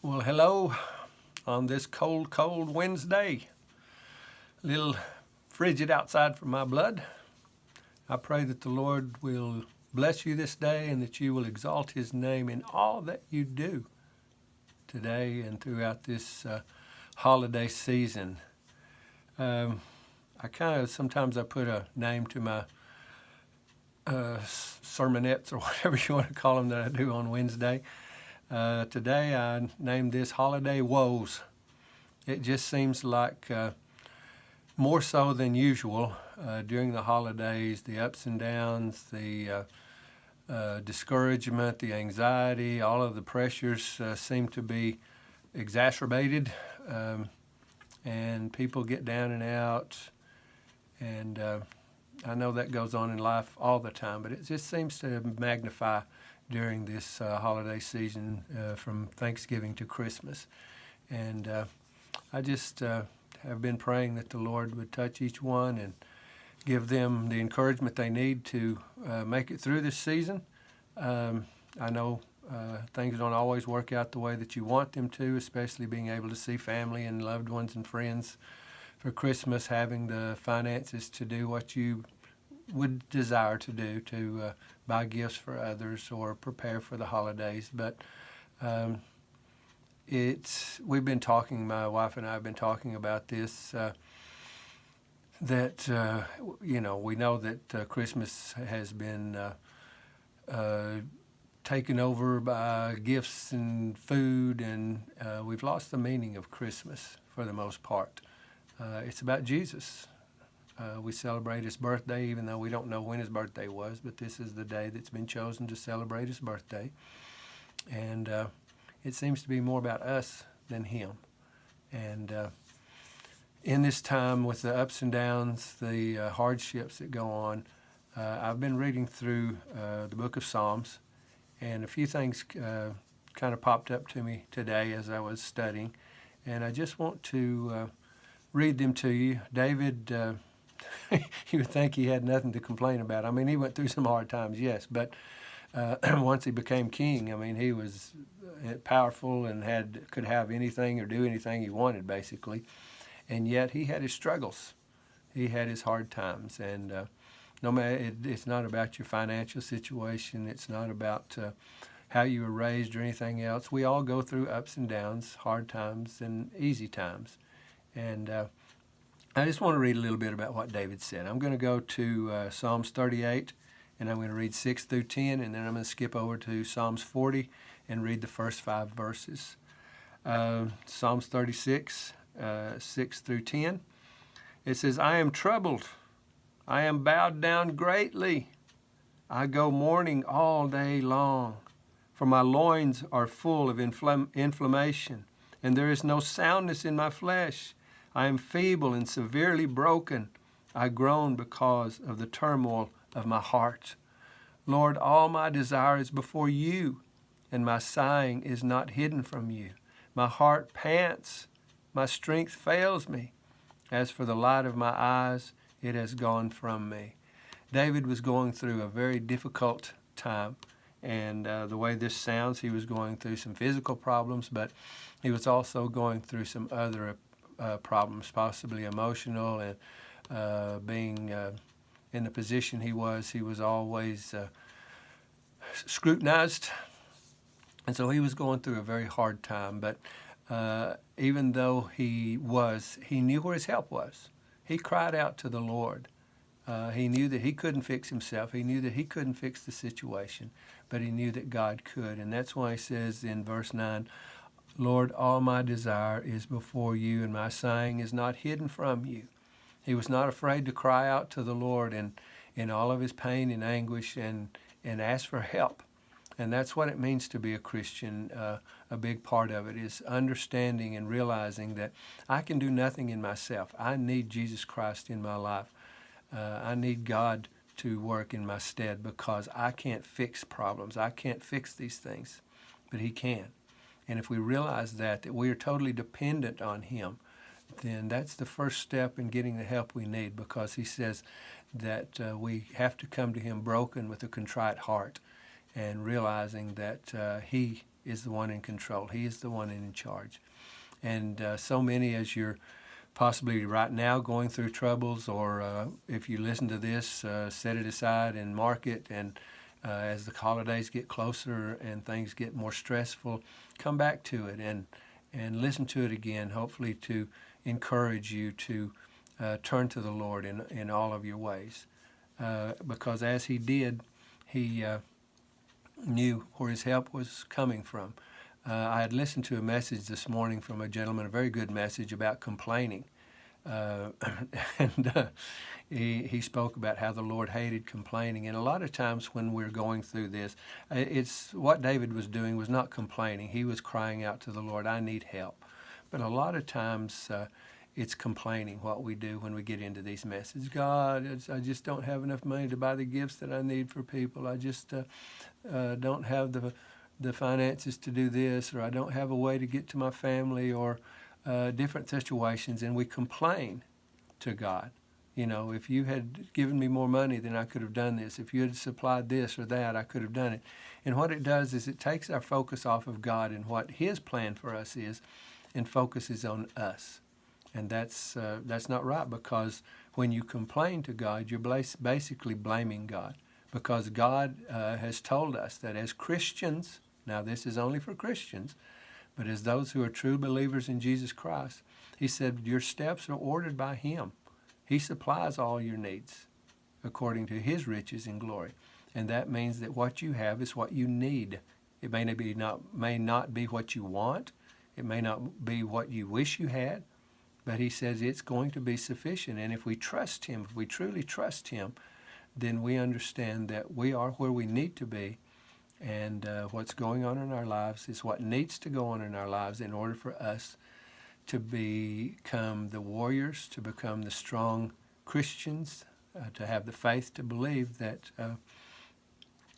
Well, hello on this cold, cold Wednesday. A little frigid outside for my blood. I pray that the Lord will bless you this day and that you will exalt his name in all that you do today and throughout this holiday season. Sometimes I put a name to my sermonettes or whatever you want to call them that I do on Wednesday. Today I named this Holiday Woes. It just seems like more so than usual during the holidays, the ups and downs, the discouragement, the anxiety, all of the pressures seem to be exacerbated, and people get down and out, and I know that goes on in life all the time, but it just seems to magnify during this holiday season from Thanksgiving to Christmas. And I just have been praying that the Lord would touch each one and give them the encouragement they need to make it through this season. I know things don't always work out the way that you want them to, especially being able to see family and loved ones and friends for Christmas, having the finances to do what you would desire to do, to buy gifts for others or prepare for the holidays. But we've been talking, my wife and I have been talking about this, that we know that Christmas has been taken over by gifts and food, and we've lost the meaning of Christmas for the most part. It's about Jesus. We celebrate his birthday, even though we don't know when his birthday was, but this is the day that's been chosen to celebrate his birthday. And it seems to be more about us than him. And in this time, with the ups and downs, the hardships that go on, I've been reading through the book of Psalms, and a few things kind of popped up to me today as I was studying, and I just want to read them to you. David, you would think he had nothing to complain about. I mean, he went through some hard times, yes, but once he became king, I mean, he was powerful and could have anything or do anything he wanted, basically. And yet he had his struggles. He had his hard times. And no matter, it's not about your financial situation. It's not about how you were raised or anything else. We all go through ups and downs, hard times and easy times. And I just want to read a little bit about what David said. I'm going to go to Psalms 38, and I'm going to read 6 through 10, and then I'm going to skip over to Psalms 40 and read the first 5 verses. Psalms 36, 6 through 10. It says, I am troubled. I am bowed down greatly. I go mourning all day long, for my loins are full of inflammation, and there is no soundness in my flesh. I am feeble and severely broken. I groan because of the turmoil of my heart. Lord, all my desire is before you, and my sighing is not hidden from you. My heart pants, my strength fails me. As for the light of my eyes, it has gone from me. David was going through a very difficult time, and the way this sounds, he was going through some physical problems, but he was also going through some other problems, possibly emotional, and being in the position he was always scrutinized. And so he was going through a very hard time, but even though he knew where his help was. He cried out to the Lord. He knew that he couldn't fix himself. He knew that he couldn't fix the situation, but he knew that God could. And that's why he says in verse 9, Lord, all my desire is before you, and my sighing is not hidden from you. He was not afraid to cry out to the Lord in all of his pain and anguish and ask for help. And that's what it means to be a Christian. A big part of it is understanding and realizing that I can do nothing in myself. I need Jesus Christ in my life. I need God to work in my stead because I can't fix problems. I can't fix these things, but he can. And if we realize that we are totally dependent on him, then that's the first step in getting the help we need, because he says that we have to come to him broken with a contrite heart and realizing that he is the one in control. He is the one in charge. And so many, as you're possibly right now going through troubles, or if you listen to this, set it aside and mark it. And as the holidays get closer and things get more stressful, come back to it and listen to it again, hopefully to encourage you to turn to the Lord in all of your ways. Because as he did, he knew where his help was coming from. I had listened to a message this morning from a gentleman, a very good message about complaining. He spoke about how the Lord hated complaining. And a lot of times when we're going through this, it's what David was doing was not complaining. He was crying out to the Lord, I need help. But a lot of times it's complaining what we do when we get into these messages. God, I just don't have enough money to buy the gifts that I need for people. I just don't have the finances to do this, or I don't have a way to get to my family, or different situations, and we complain to God. You know, if you had given me more money, then I could have done this. If you had supplied this or that, I could have done it. And what it does is it takes our focus off of God and what His plan for us is, and focuses on us. And that's not right, because when you complain to God, you're basically blaming God, because God has told us that as Christians, now this is only for Christians, but as those who are true believers in Jesus Christ, He said your steps are ordered by Him. He supplies all your needs according to His riches in glory. And that means that what you have is what you need. It may not be what you want. It may not be what you wish you had. But He says it's going to be sufficient. And if we trust Him, if we truly trust Him, then we understand that we are where we need to be. And what's going on in our lives is what needs to go on in our lives in order for us to become the warriors, to become the strong Christians, to have the faith to believe that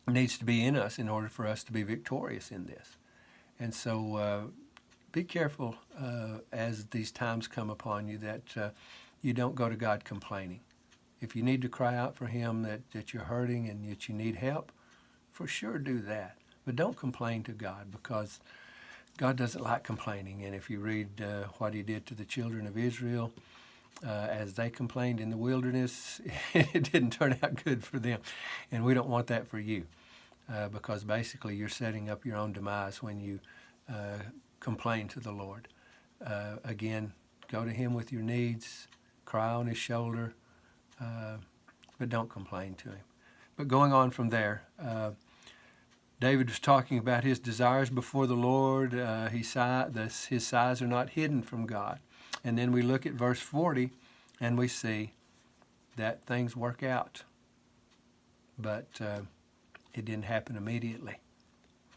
needs to be in us in order for us to be victorious in this. And so be careful as these times come upon you that you don't go to God complaining. If you need to cry out for Him that you're hurting and that you need help, for sure do that. But don't complain to God, because God doesn't like complaining. And if you read what He did to the children of Israel as they complained in the wilderness, it didn't turn out good for them. And we don't want that for you, because basically you're setting up your own demise when you complain to the Lord. Again, go to Him with your needs, cry on His shoulder, but don't complain to Him. But going on from there, David was talking about his desires before the Lord. His sighs are not hidden from God. And then we look at verse 40, and we see that things work out. But it didn't happen immediately.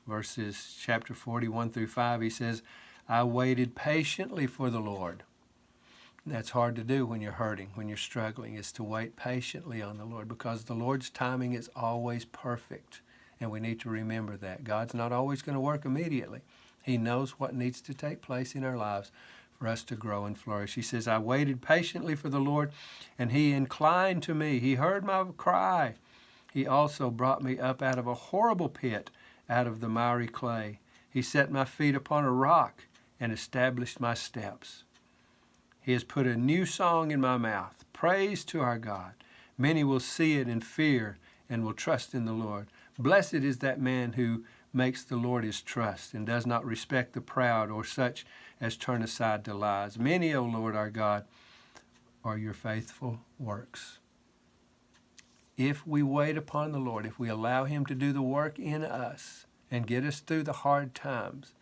Verses chapter 41 through 5, he says, I waited patiently for the Lord. And that's hard to do when you're hurting, when you're struggling, is to wait patiently on the Lord, because the Lord's timing is always perfect. And we need to remember that. God's not always going to work immediately. He knows what needs to take place in our lives for us to grow and flourish. He says, I waited patiently for the Lord, and He inclined to me. He heard my cry. He also brought me up out of a horrible pit, out of the miry clay. He set my feet upon a rock and established my steps. He has put a new song in my mouth, praise to our God. Many will see it and fear and will trust in the Lord. Blessed is that man who makes the Lord his trust and does not respect the proud or such as turn aside to lies. Many, O Lord our God, are your faithful works. If we wait upon the Lord, if we allow Him to do the work in us and get us through the hard times,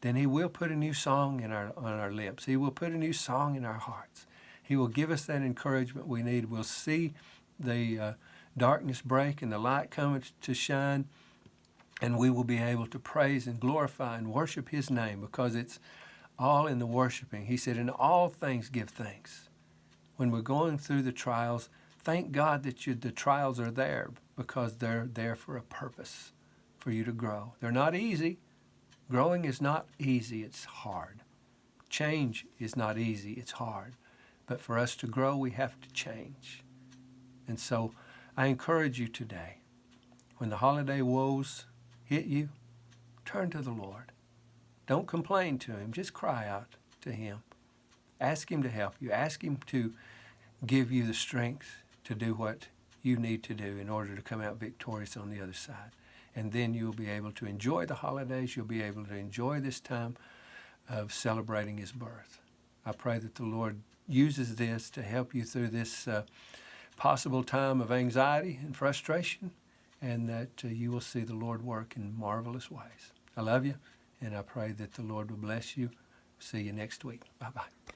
then He will put a new song on our lips. He will put a new song in our hearts. He will give us that encouragement we need. We'll see the darkness break and the light come to shine, and we will be able to praise and glorify and worship His name, because it's all in the worshiping. He said, in all things give thanks. When we're going through the trials, thank God that the trials are there, because they're there for a purpose, for you to grow. They're not easy. Growing is not easy. It's hard. Change is not easy. It's hard. But for us to grow, we have to change. And so I encourage you today, when the holiday woes hit you, turn to the Lord. Don't complain to him. Just cry out to him. Ask him to help you. Ask him to give you the strength to do what you need to do in order to come out victorious on the other side. And then you'll be able to enjoy the holidays. You'll be able to enjoy this time of celebrating his birth. I pray that the Lord uses this to help you through this possible time of anxiety and frustration, and that you will see the Lord work in marvelous ways. I love you, and I pray that the Lord will bless you. See you next week. Bye-bye.